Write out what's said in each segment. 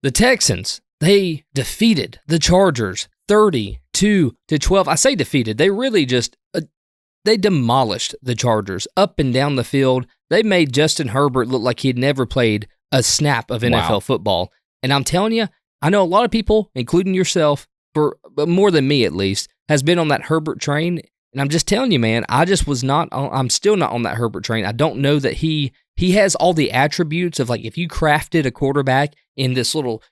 The Texans, they defeated the Chargers 32-12. I say defeated. They really just they demolished the Chargers up and down the field. They made Justin Herbert look like he'd never played a snap of NFL football. And I'm telling you, I know a lot of people, including yourself, but more than me at least, has been on that Herbert train. And I'm just telling you, man, I'm still not on that Herbert train. I don't know that he has all the attributes of, like, if you crafted a quarterback in this little,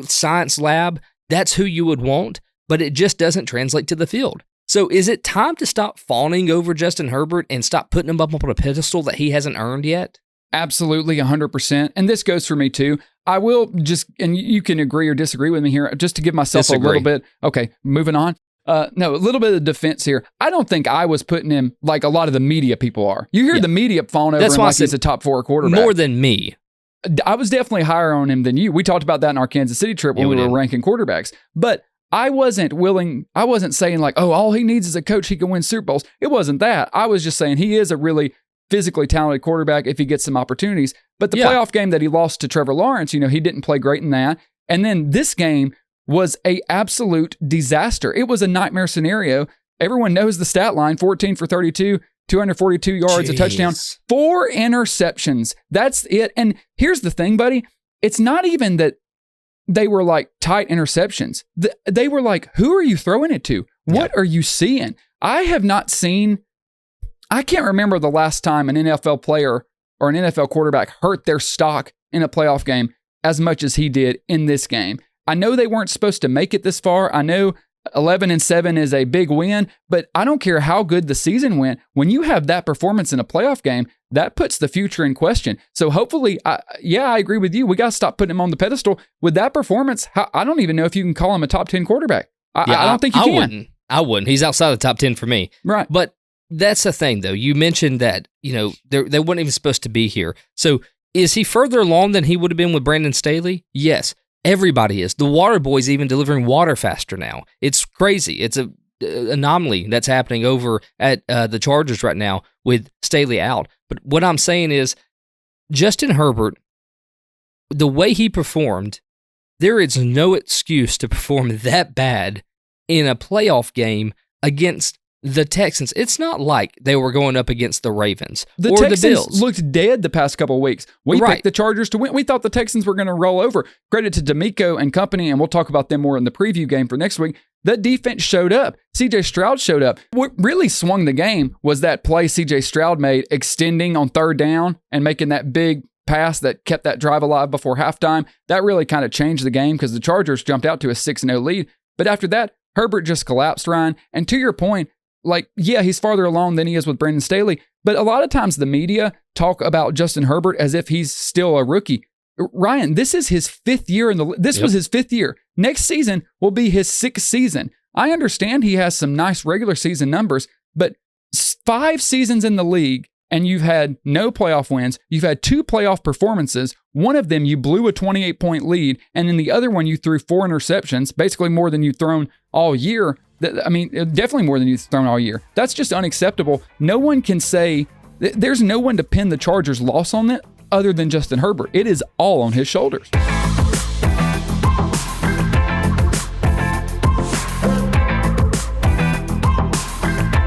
science lab, that's who you would want, but it just doesn't translate to the field. So is it time to stop fawning over Justin Herbert and stop putting him up on a pedestal that he hasn't earned yet? Absolutely, 100%. And this goes for me too. I will just, and you can agree or disagree with me here, just to give myself a little bit. Okay, moving on. A little bit of defense here. I don't think I was putting him like a lot of the media people are. You hear the media falling over him like he's a top 4 quarterback. More than me. I was definitely higher on him than you. We talked about that in our Kansas City trip when we were ranking quarterbacks. But I wasn't saying like, oh, all he needs is a coach, he can win Super Bowls. It wasn't that. I was just saying he is a really physically talented quarterback if he gets some opportunities. But the playoff game that he lost to Trevor Lawrence, he didn't play great in that. And then this game was a absolute disaster. It was a nightmare scenario. Everyone knows the stat line, 14 for 32, 242 yards, a touchdown, 4 interceptions. That's it. And here's the thing, buddy. It's not even that they were like tight interceptions. They were like, who are you throwing it to? What are you seeing? I can't remember the last time an NFL player or an NFL quarterback hurt their stock in a playoff game as much as he did in this game. I know they weren't supposed to make it this far. I know 11-7 is a big win, but I don't care how good the season went. When you have that performance in a playoff game, that puts the future in question. So hopefully, I agree with you. We got to stop putting him on the pedestal. With that performance, I don't even know if you can call him a top 10 quarterback. I don't think you can. I wouldn't. He's outside the top 10 for me. Right. But that's the thing, though. You mentioned that, they weren't even supposed to be here. So is he further along than he would have been with Brandon Staley? Yes. Everybody is. The water boy's even delivering water faster now. It's crazy. It's an anomaly that's happening over at the Chargers right now with Staley out. But what I'm saying is, Justin Herbert, the way he performed, there is no excuse to perform that bad in a playoff game against the Texans. It's not like they were going up against the Ravens or Texans the Bills. Looked dead the past couple of weeks. We picked the Chargers to win. We thought the Texans were going to roll over. Credit to D'Amico and company, and we'll talk about them more in the preview game for next week. That defense showed up. C.J. Stroud showed up. What really swung the game was that play C.J. Stroud made, extending on 3rd down and making that big pass that kept that drive alive before halftime. That really kind of changed the game because the Chargers jumped out to a 6-0 lead. But after that, Herbert just collapsed, Ryan. And to your point, he's farther along than he is with Brandon Staley, but a lot of times the media talk about Justin Herbert as if he's still a rookie. Ryan, this is his 5th year was his 5th year. Next season will be his 6th season. I understand he has some nice regular season numbers, but 5 seasons in the league and you've had no playoff wins. You've had 2 playoff performances. One of them, you blew a 28-point lead, and in the other one, you threw 4 interceptions, basically more than you've thrown all year. I mean, definitely more than you've thrown all year. That's just unacceptable. No one can say, there's no one to pin the Chargers' loss on it other than Justin Herbert. It is all on his shoulders.